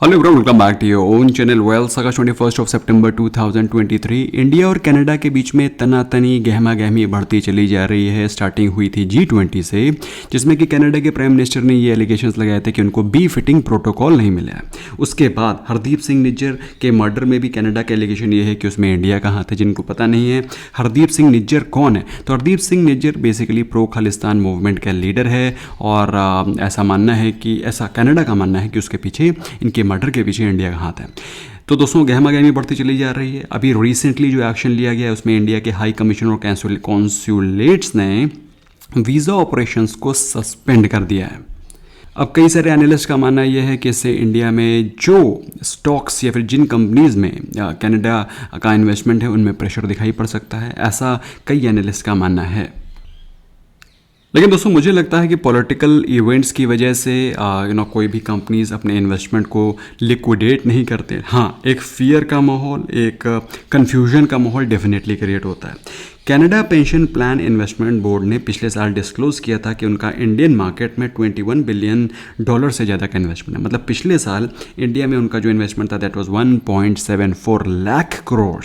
Hello everyone, welcome back to your own channel wells. अगस्त 21 ऑफ सितंबर 2023 इंडिया और कनाडा के बीच में तनातनी गहमा गहमी बढ़ती चली जा रही है। स्टार्टिंग हुई थी G20 से, जिसमें कि कनाडा के प्राइम मिनिस्टर ने ये एलिगेशंस लगाए थे कि उनको बी फिटिंग प्रोटोकॉल नहीं मिला है। उसके बाद हरदीप सिंह निज्जर के मर्डर में भी कनाडा का एलिगेशन ये है कि उसमें इंडिया का हाथ है। जिनको पता नहीं है हरदीप सिंह निज्जर कौन है, तो Hardeep Singh Nijjar basically pro Khalistan movement का लीडर है और ऐसा मानना है कि ऐसा कनाडा का मानना है कि उसके पीछे, इनके मर्डर के पीछे इंडिया का हाथ है। तो दोस्तों गहमा गहमी बढ़ती चली जा रही है। अभी रिसेंटली जो एक्शन लिया गया है उसमें इंडिया के हाई कमिश्नर और कॉन्सुलेट्स ने वीज़ा ऑपरेशंस को सस्पेंड कर दिया है। अब कई सारे एनालिस्ट का मानना यह है कि इससे इंडिया में जो स्टॉक्स या फिर जिन कंपनीज़ में कनाडा का इन्वेस्टमेंट है उनमें प्रेशर दिखाई पड़ सकता है, ऐसा कई एनालिस्ट का मानना है। लेकिन दोस्तों मुझे लगता है कि पॉलिटिकल इवेंट्स की वजह से कोई भी कंपनीज अपने इन्वेस्टमेंट को लिक्विडेट नहीं करते। हाँ, एक फियर का माहौल, एक कन्फ्यूजन का माहौल डेफिनेटली क्रिएट होता है। Canada pension plan investment board ने पिछले साल डिस्क्लोज किया था कि उनका इंडियन मार्केट में $21 बिलियन से ज़्यादा का इन्वेस्टमेंट है। मतलब पिछले साल इंडिया में उनका जो इन्वेस्टमेंट था दैट वाज 1.74 लाख करोड़।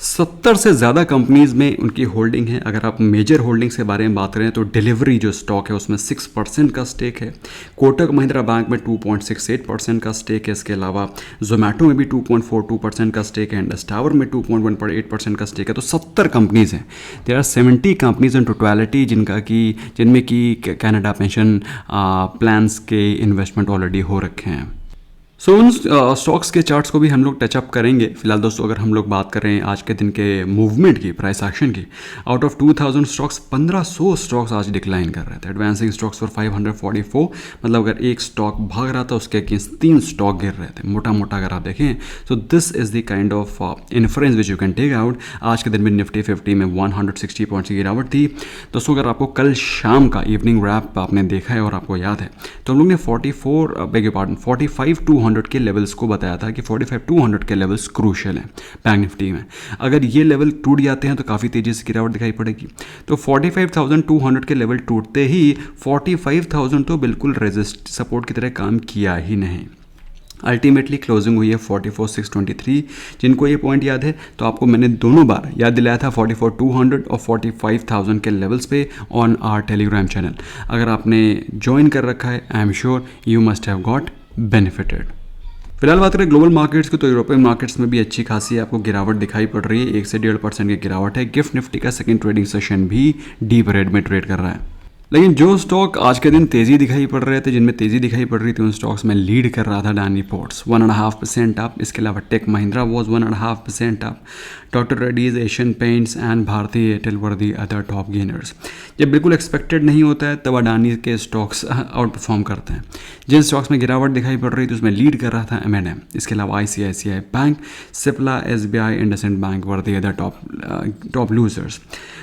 70 से ज़्यादा कंपनीज़ में उनकी होल्डिंग है। अगर आप मेजर होल्डिंग्स के बारे में बात करें तो डिलीवरी जो स्टॉक है उसमें 6% का स्टेक है। कोटक महिंद्रा बैंक में 2.68% का स्टेक है। इसके अलावा जोमेटो में भी 2.42% का स्टेक है। इंडस टावर में 2.18% का स्टेक है। तो 70 कंपनीज़ हैं। There are 70 companies in totality जिनमें कि कनाडा पेंशन प्लान्स के इन्वेस्टमेंट ऑलरेडी हो रखे हैं। सो उन स्टॉक्स के चार्ट्स को भी हम लोग टचअप करेंगे। फिलहाल दोस्तों अगर हम लोग बात कर रहे हैं आज के दिन के मूवमेंट की, प्राइस एक्शन की, आउट ऑफ 2000 स्टॉक्स 1500 स्टॉक्स आज डिक्लाइन कर रहे थे। एडवांसिंग स्टॉक्स फॉर 544, मतलब अगर एक स्टॉक भाग रहा था उसके अगेंस्ट 3 स्टॉक गिर रहे थे। मोटा मोटा अगर आप देखें तो this is the kind of inference which you can take out. आज के दिन में निफ्टी 50 में 160 पॉइंट्स की गिरावट थी। दोस्तों अगर आपको कल शाम का इवनिंग रैप आपने देखा है और आपको याद है तो हम लोग ने 45,200 के लेवल्स को बताया था कि 45,200 के लेवल्स क्रूशियल हैं बैंक निफ्टी में। अगर ये लेवल टूट जाते हैं तो काफ़ी तेज़ी से गिरावट दिखाई पड़ेगी। तो 45,200 के लेवल टूटते ही 45,000 तो बिल्कुल रेजिस्ट सपोर्ट की तरह काम किया ही नहीं। अल्टीमेटली क्लोजिंग हुई है 44,623। जिनको ये पॉइंट याद है तो आपको मैंने दोनों बार याद दिलाया था 44,200 और 45,000 के लेवल्स पे ऑन आवर टेलीग्राम चैनल। अगर आपने ज्वाइन कर रखा है I am sure you must have got benefited. फिलहाल बात करें ग्लोबल मार्केट्स की तो यूरोपियन मार्केट्स में भी अच्छी खासी आपको गिरावट दिखाई पड़ रही है। 1 से 1.5% की गिरावट है। गिफ्ट निफ्टी का सेकंड ट्रेडिंग सेशन भी डीप रेड में ट्रेड कर रहा है। लेकिन जो स्टॉक आज के दिन तेज़ी दिखाई पड़ रहे थे, जिनमें तेज़ी दिखाई पड़ रही थी, उन स्टॉक्स में लीड कर रहा था अडानी पोर्ट्स 1.5% अप। इसके अलावा Tech Mahindra was 1.5% up. Dr Reddy's, Asian Paints and Bharti Airtel were the other top gainers. जब बिल्कुल एक्सपेक्टेड नहीं होता है तब अडानी के स्टॉक्स आउट परफॉर्म करते हैं। जिन स्टॉक्स में गिरावट दिखाई पड़ रही थी उसमें लीड कर रहा था M&M। इसके अलावा ICICI bank, Cipla, SBI, IndusInd bank were the other top losers.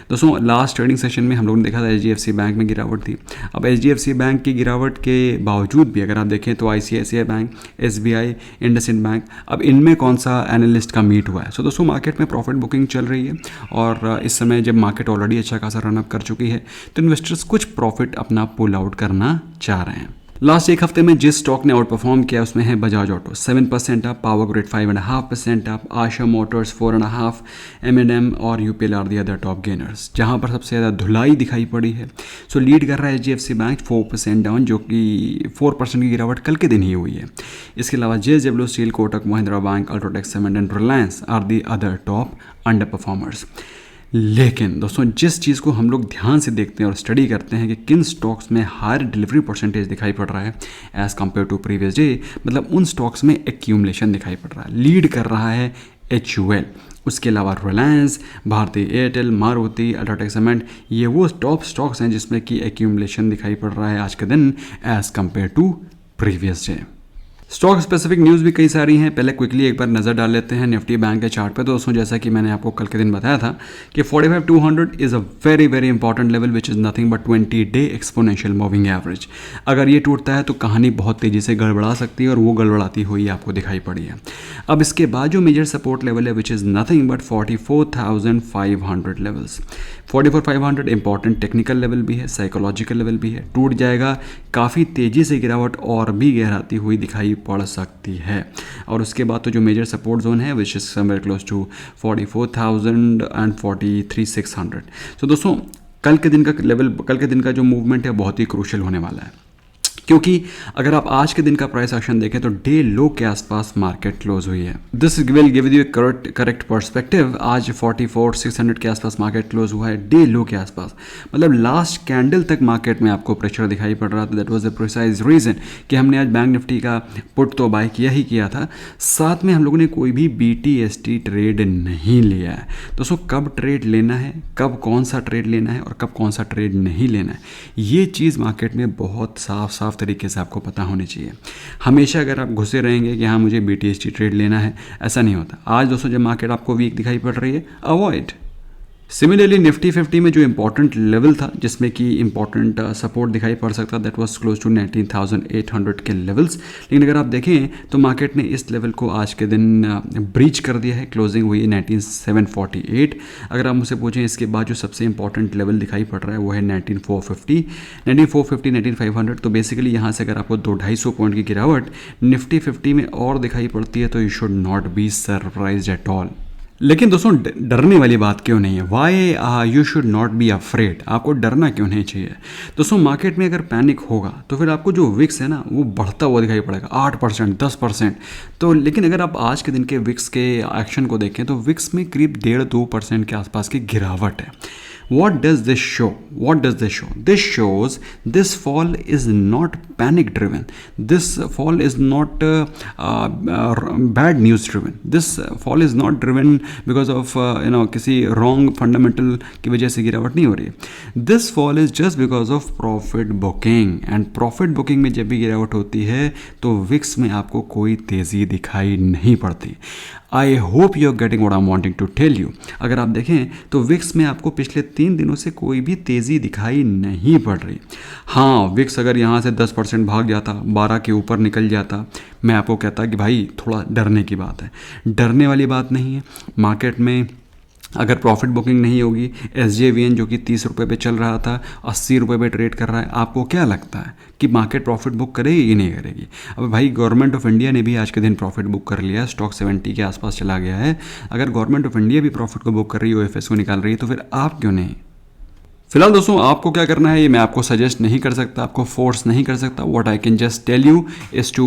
दोस्तों लास्ट ट्रेडिंग सेशन में हम लोगों ने देखा था HDFC बैंक में गिरावट थी। अब HDFC बैंक की गिरावट के बावजूद भी अगर आप देखें तो ICICI bank, SBI, IndusInd bank, अब इनमें कौन सा एनालिस्ट का मीट हुआ है। सो दोस्तों मार्केट में प्रॉफिट बुकिंग चल रही है और इस समय जब मार्केट ऑलरेडी अच्छा खासा रनअप कर चुकी है तो इन्वेस्टर्स कुछ प्रॉफिट अपना पुल आउट करना चाह रहे हैं। लास्ट एक हफ्ते में जिस स्टॉक ने आउट परफॉर्म किया उसमें है Bajaj auto 7% up, power grid 5.5% up, आशा मोटर्स 4.5%, M&M और UPL are the other top gainers. जहां पर सबसे ज़्यादा धुलाई दिखाई पड़ी है सो लीड कर रहा है HDFC बैंक 4% डाउन, जो कि 4% की गिरावट कल के दिन ही हुई है। इसके अलावा JSW steel, Kotak Mahindra bank, UltraTech cement and Reliance are the other top underperformers. लेकिन दोस्तों जिस चीज़ को हम लोग ध्यान से देखते हैं और स्टडी करते हैं कि किन स्टॉक्स में हायर डिलीवरी परसेंटेज दिखाई पड़ रहा है as compared to previous day, मतलब उन स्टॉक्स में एक्यूमुलेशन दिखाई पड़ रहा है। लीड कर रहा है HUL। उसके अलावा रिलायंस, भारती एयरटेल, मारुति, अल्ट्राटेक सीमेंट, ये वो टॉप स्टॉक्स हैं जिसमें कि एक्यूमुलेशन दिखाई पड़ रहा है आज के दिन as compared to previous day. Stock specific news भी कई सारी हैं। पहले क्विकली एक बार नज़र डाल लेते हैं निफ्टी बैंक के चार्ट पे। तो दोस्तों जैसा कि मैंने आपको कल के दिन बताया था कि 45,200 is a very very important level which is nothing but 20-day exponential moving average. अगर ये टूटता है तो कहानी बहुत तेज़ी से गड़बड़ा सकती है और वो गड़बड़ाती हुई आपको दिखाई पड़ी है। अब इसके बाद जो मेजर सपोर्ट लेवल है which is nothing but 44,500 levels. 44,500 important technical level भी है, साइकोलॉजिकल लेवल भी है। टूट जाएगा, काफ़ी तेज़ी से गिरावट और भी गहराती हुई दिखाई पड़ सकती है। और उसके बाद तो जो मेजर सपोर्ट जोन है which is somewhere close to 44,000 and 43,600। So दोस्तों कल के दिन का जो मूवमेंट है बहुत ही क्रूशियल होने वाला है, क्योंकि अगर आप आज के दिन का प्राइस एक्शन देखें तो डे लो के आसपास मार्केट क्लोज हुई है। This will give you correct perspective. आज 44,600 के आसपास मार्केट क्लोज हुआ है डे लो के आसपास, मतलब लास्ट कैंडल तक मार्केट में आपको प्रेशर दिखाई पड़ रहा था। That was the precise reason कि हमने आज बैंक निफ्टी का पुट तो बाय किया ही किया था, साथ में हम लोगों ने कोई भी BTST ट्रेड नहीं लिया है। दोस्तों कब ट्रेड लेना है, कब कौन सा ट्रेड लेना है और कब कौन सा ट्रेड नहीं लेना है, ये चीज़ मार्केट में बहुत साफ तरीके से आपको पता होनी चाहिए। हमेशा अगर आप घुसे रहेंगे कि हाँ मुझे BTST ट्रेड लेना है, ऐसा नहीं होता। आज दोस्तों जब मार्केट आपको वीक दिखाई पड़ रही है, अवॉइड। सिमिलरली निफ्टी 50 में जो इंपॉर्टेंट लेवल था जिसमें कि इंपॉर्टेंट सपोर्ट दिखाई पड़ सकता, दैट वाज क्लोज टू 19,800 के लेवल्स। लेकिन अगर आप देखें तो मार्केट ने इस लेवल को आज के दिन ब्रीच कर दिया है, क्लोजिंग हुई है 19,748। अगर आप मुझसे पूछें इसके बाद जो सबसे इंपॉर्टेंट लेवल दिखाई पड़ रहा है वो है 19,450, 19,500। तो बेसिकली यहाँ से अगर आपको 200-250 पॉइंट की गिरावट निफ्टी 50 में और दिखाई पड़ती है तो you should not be surprised at all. लेकिन दोस्तों डरने वाली बात क्यों नहीं है, why you should not be afraid, आपको डरना क्यों नहीं चाहिए। दोस्तों मार्केट में अगर पैनिक होगा तो फिर आपको जो विक्स है ना वो बढ़ता हुआ दिखाई पड़ेगा 8%, 10%। तो लेकिन अगर आप आज के दिन के विक्स के एक्शन को देखें तो विक्स में करीब 1.5-2% के आसपास की गिरावट है। What does this show? This shows this fall is not panic driven. This fall is not bad news driven. This fall is not driven because of किसी wrong fundamental की वजह से गिरावट नहीं हो रही है। This fall is just because of profit booking, and profit booking में जब भी गिरावट होती है तो विक्स में आपको कोई तेज़ी दिखाई नहीं पड़ती। I hope you are getting what I am wanting to tell you. अगर आप देखें तो विक्स में आपको पिछले 3 दिनों से कोई भी तेज़ी दिखाई नहीं पड़ रही। हाँ विक्स अगर यहाँ से 10% भाग जाता, 12 के ऊपर निकल जाता, मैं आपको कहता कि भाई थोड़ा डरने की बात है। डरने वाली बात नहीं है। मार्केट में अगर प्रॉफिट बुकिंग नहीं होगी, SJVN जो कि 30 रुपये पे चल रहा था 80 रुपये पे ट्रेड कर रहा है, आपको क्या लगता है कि मार्केट प्रॉफिट बुक करेगी कि नहीं करेगी। अब भाई गवर्नमेंट ऑफ इंडिया ने भी आज के दिन प्रॉफिट बुक कर लिया, स्टॉक 70 के आसपास चला गया है। अगर गवर्नमेंट ऑफ इंडिया भी प्रॉफिट को बुक कर रही है, OFS को निकाल रही है, तो फिर आप क्यों नहीं। फिलहाल दोस्तों आपको क्या करना है ये मैं आपको सजेस्ट नहीं कर सकता, आपको फोर्स नहीं कर सकता। What I can just tell you is to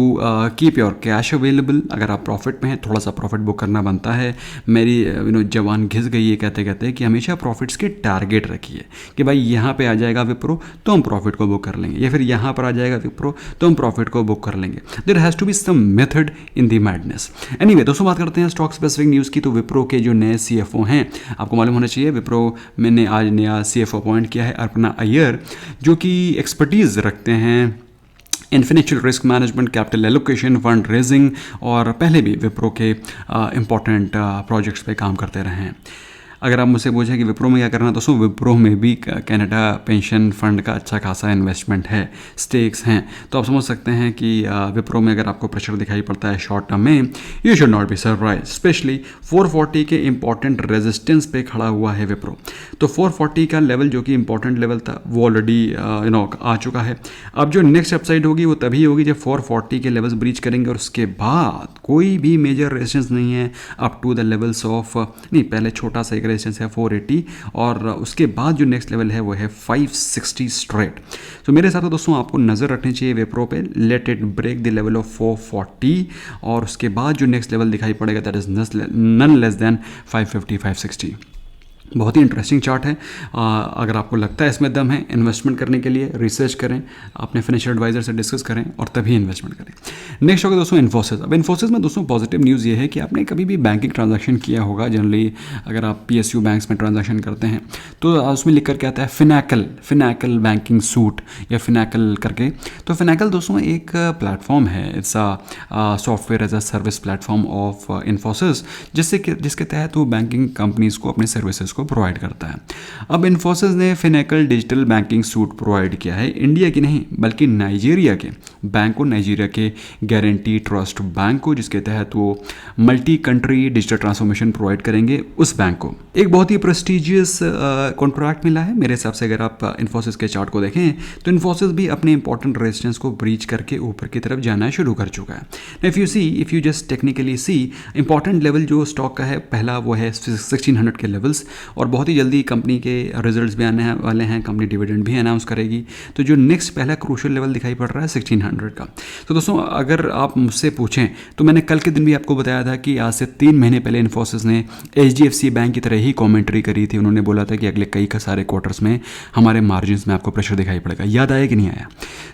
keep your cash available. अगर आप प्रॉफिट में हैं थोड़ा सा प्रॉफिट बुक करना बनता है। मेरी जवान घिस गई है कहते कहते कि हमेशा प्रॉफिट्स के टारगेट रखिए कि भाई यहाँ पे आ जाएगा विप्रो तो हम प्रॉफिट को बुक कर लेंगे, या फिर यहाँ पर आ जाएगा विप्रो तो हम प्रॉफिट को बुक कर लेंगे। There has to be some method in the madness. Anyway दोस्तों बात करते हैं स्टॉक स्पेसिफिक न्यूज़ की। तो विप्रो के जो नए CFO हैं, आपको मालूम होना चाहिए विप्रो मैंने आज नया CFO अपॉइंट किया है, अर्पणा अय्यर, जो कि एक्सपर्टीज़ रखते हैं in financial risk management, capital allocation, fund raising, और पहले भी विप्रो के इम्पॉर्टेंट प्रोजेक्ट्स पे काम करते रहे हैं। अगर आप मुझसे पूछें कि विप्रो में क्या करना, दोस्तों विप्रो में भी कनाडा पेंशन फंड का अच्छा खासा इन्वेस्टमेंट है, स्टेक्स हैं। तो आप समझ सकते हैं कि विप्रो में अगर आपको प्रेशर दिखाई पड़ता है शॉर्ट टर्म में, you should not be surprise. Specially 440 के इंपॉर्टेंट रेजिस्टेंस पे खड़ा हुआ है विप्रो। तो 440 का लेवल जो कि इंपॉर्टेंट लेवल था वो ऑलरेडी आ चुका है। अब जो नेक्स्ट अपसाइड होगी वो तभी होगी जब 440 के लेवल्स ब्रीच करेंगे, और उसके बाद कोई भी मेजर रेजिस्टेंस नहीं है up to the levels of, नहीं पहले छोटा सा रेजिस्टेंस है 480, और उसके बाद जो नेक्स्ट लेवल है वो है 560 स्ट्रेट। तो मेरे हिसाब से दोस्तों आपको नज़र रखनी चाहिए विप्रो पे। Let it break the level of 440, और उसके बाद जो नेक्स्ट लेवल दिखाई पड़ेगा that is none less than 550, 560। बहुत ही इंटरेस्टिंग चार्ट है। अगर आपको लगता है इसमें दम है इन्वेस्टमेंट करने के लिए, रिसर्च करें, अपने फाइनेंशियल एडवाइजर से डिस्कस करें और तभी इन्वेस्टमेंट करें। नेक्स्ट होगा दोस्तों इन्फोसिस। अब इन्फोसिस में दोस्तों पॉजिटिव न्यूज़ ये है कि आपने कभी भी बैंकिंग ट्रांजैक्शन किया होगा, जनरली अगर आप PSU बैंक्स में ट्रांजैक्शन करते हैं तो उसमें लिख करके आता है फिनैकल बैंकिंग सूट या फिनैकल करके। तो फिनैकल दोस्तों एक प्लेटफॉर्म है, it's a software as a service platform of Infosys, जिसके तहत वो बैंकिंग कंपनीज़ को अपने सर्विसेज को प्रोवाइड करता है। अब इन्फोसिस ने Finacle digital banking suit provide किया है इंडिया की नहीं बल्कि नाइजीरिया के बैंक को, नाइजीरिया के गारंटी ट्रस्ट बैंक को, जिसके तहत वो multi country digital transformation provide करेंगे उस बैंक को। एक बहुत ही प्रेस्टिजियस कॉन्ट्रैक्ट मिला है मेरे हिसाब से। अगर आप इन्फोसिस के चार्ट को देखें तो इन्फोसिस भी अपने इंपॉर्टेंट रेजिस्टेंस को ब्रीच करके ऊपर की तरफ जाना शुरू कर चुका है। If you just technically see, important level जो स्टॉक का है पहला वो है 1600 के लेवल्स, और बहुत ही जल्दी कंपनी के रिजल्ट्स भी आने वाले हैं, कंपनी डिविडेंड भी अनाउंस करेगी। तो जो नेक्स्ट पहला क्रूशियल लेवल दिखाई पड़ रहा है 1600 का। तो दोस्तों अगर आप मुझसे पूछें तो मैंने कल के दिन भी आपको बताया था कि आज से 3 महीने पहले इन्फोसिस ने HDFC बैंक की तरह ही कॉमेंट्री करी थी। उन्होंने बोला था कि अगले कई सारे क्वार्टर्स में हमारे मार्जिन्स में आपको प्रेशर दिखाई पड़ेगा। याद आया कि नहीं आया?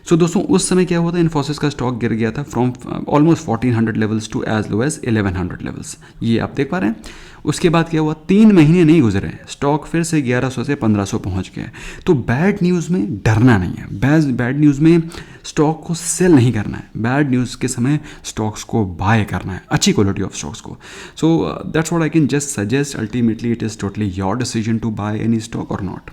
सो दोस्तों उस समय क्या हुआ था, इन्फोसिस का स्टॉक गिर गया था from almost 1400 levels to as low as 1100 levels. ये आप देख पा रहे हैं। उसके बाद क्या हुआ, 3 महीने नहीं गुजरे, स्टॉक फिर से 1100 से 1500 पहुंच गया। तो बैड न्यूज़ में डरना नहीं है, बैड न्यूज़ में स्टॉक को सेल नहीं करना है, बैड न्यूज़ के समय स्टॉक्स को बाय करना है, अच्छी क्वालिटी ऑफ स्टॉक्स को। So that's what I can just suggest. Ultimately it is totally your decision to buy any stock और नॉट।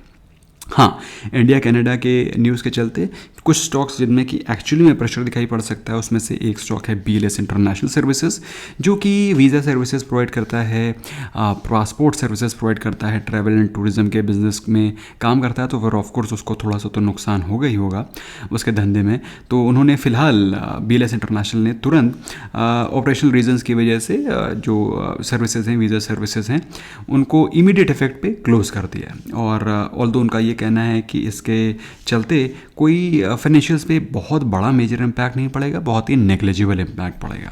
हाँ, इंडिया कनाडा के न्यूज़ के चलते कुछ स्टॉक्स जिनमें कि एक्चुअली में प्रेशर दिखाई पड़ सकता है, उसमें से एक स्टॉक है BLS इंटरनेशनल सर्विसेज, जो कि वीज़ा सर्विसेज प्रोवाइड करता है, पासपोर्ट सर्विसेज प्रोवाइड करता है, ट्रैवल एंड टूरिज्म के बिजनेस में काम करता है। तो फिर ऑफकोर्स उसको थोड़ा सा तो नुकसान होगा ही होगा उसके धंधे में। तो उन्होंने फ़िलहाल BLS इंटरनेशनल ने तुरंत ऑपरेशनल रीजन्स की वजह से जो सर्विसेज हैं, वीज़ा सर्विसेज हैं, उनको इमीडिएट इफेक्ट पे क्लोज़ कर दिया है। और ऑल्दो उनका ये कहना है कि इसके चलते कोई फाइनेंशियल्स पे बहुत बड़ा मेजर इम्पैक्ट नहीं पड़ेगा, बहुत ही नेग्लिजिबल इम्पैक्ट पड़ेगा।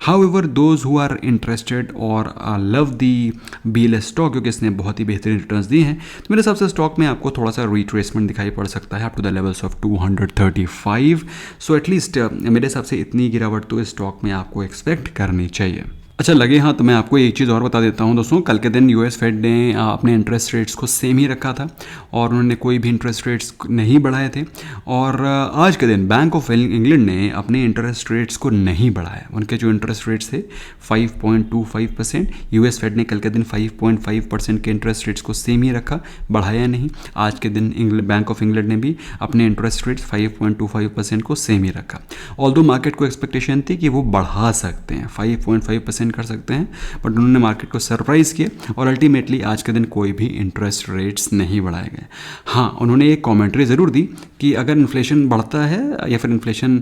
However those who are interested और लव दी BLS स्टॉक, क्योंकि इसने बहुत ही बेहतरीन रिटर्न्स दिए हैं, तो मेरे हिसाब से स्टॉक में आपको थोड़ा सा रिट्रेसमेंट दिखाई पड़ सकता है up to the levels of 235। So at least मेरे हिसाब से इतनी गिरावट तो इस स्टॉक में आपको एक्सपेक्ट करनी चाहिए। अच्छा लगे हाँ, तो मैं आपको एक चीज़ और बता देता हूँ दोस्तों। कल के दिन US फेड ने अपने इंटरेस्ट रेट्स को सेम ही रखा था और उन्होंने कोई भी इंटरेस्ट रेट्स नहीं बढ़ाए थे। और आज के दिन बैंक ऑफ इंग्लैंड ने अपने इंटरेस्ट रेट्स को नहीं बढ़ाया। उनके जो इंटरेस्ट रेट्स थे 5.25%, US फेड ने कल के दिन 5.5% के इंटरेस्ट रेट्स को सेम ही रखा, बढ़ाया नहीं। आज के दिन बैंक ऑफ इंग्लैंड ने भी अपने इंटरेस्ट रेट्स 5.25% को सेम ही रखा। ऑल्दो मार्केट को एक्सपेक्टेशन थी कि वो बढ़ा सकते हैं, 5.5% कर सकते हैं, बट उन्होंने मार्केट को सरप्राइज किया और अल्टीमेटली आज के दिन कोई भी इंटरेस्ट रेट्स नहीं बढ़ाए गए। हाँ, उन्होंने एक कमेंट्री ज़रूर दी कि अगर इन्फ्लेशन बढ़ता है या फिर इन्फ्लेशन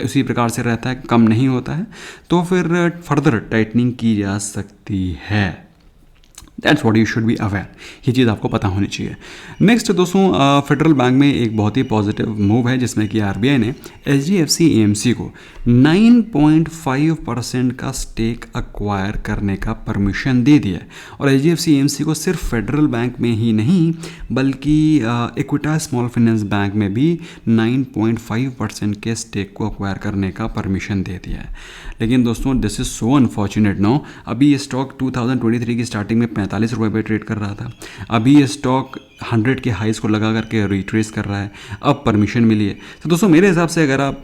उसी प्रकार से रहता है, कम नहीं होता है, तो फिर फर्दर टाइटनिंग की जा सकती है। That's what you should be aware, ये चीज़ आपको पता होनी चाहिए। नेक्स्ट दोस्तों, फेडरल बैंक में एक बहुत ही पॉजिटिव मूव है जिसमें कि RBI ने HDFC AMC को 9.5% का स्टेक अक्वायर करने का परमिशन दे दिया है। और HDFC AMC को सिर्फ फेडरल बैंक में ही नहीं बल्कि इक्विटा स्मॉल फाइनेंस बैंक में भी 9.5% के स्टेक को अक्वायर करने का परमिशन दे दिया है। लेकिन दोस्तों this is so unfortunate no, अभी ये स्टॉक 2023 की स्टार्टिंग में 45 रुपये पर ट्रेड कर रहा था, अभी ये स्टॉक 100 के हाइस को लगा करके रिट्रेस कर रहा है, अब परमिशन मिली है। तो दोस्तों मेरे हिसाब से अगर आप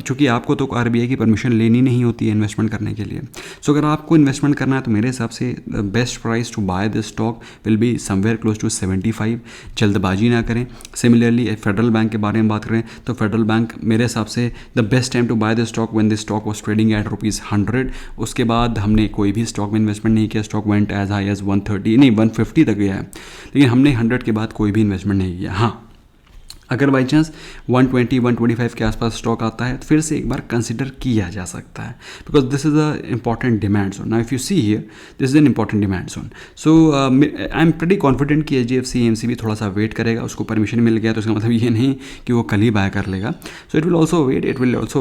चूँकि आपको तो RBI की परमिशन लेनी नहीं होती है इन्वेस्टमेंट करने के लिए, सो अगर आपको इन्वेस्टमेंट करना है तो मेरे हिसाब से best price to buy this stock will be somewhere close to 75। जल्दबाजी ना करें। सिमिलरली फेडरल बैंक के बारे में बात करें तो फेडरल बैंक मेरे हिसाब से the best time to buy this stock when this stock was trading at ₹100। उसके बाद हमने कोई भी स्टॉक में इन्वेस्टमेंट नहीं किया, stock went as high as 130 नहीं 150 तक गया है, लेकिन हमने 100 के बाद कोई भी इन्वेस्टमेंट नहीं किया। हाँ, अगर बाई चांस 120-125 के आसपास स्टॉक आता है तो फिर से एक बार कंसिडर किया जा सकता है, because this is a important demand zone. Now if you see here this is an important demand zone. So I am pretty confident कि HDFC AMC भी थोड़ा सा वेट करेगा। उसको परमिशन मिल गया तो उसका मतलब ये नहीं कि वो कल ही बाय कर लेगा। So it will also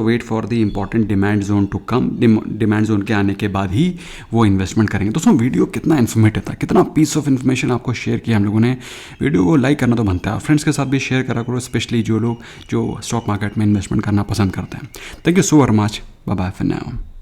wait for the important demand zone to come. Demand zone के आने के बाद ही वो इन्वेस्टमेंट करेंगे। दोस्तों वीडियो कितना इन्फॉर्मेटिव था, कितना पीस ऑफ इन्फॉर्मेशन आपको शेयर किया हम लोगों ने। वीडियो को लाइक करना तो बनता है, फ्रेंड्स के साथ भी शेयर करा करो, स्पेशली जो लोग जो स्टॉक मार्केट में इन्वेस्टमेंट करना पसंद करते हैं। Thank you so very much, bye bye for now.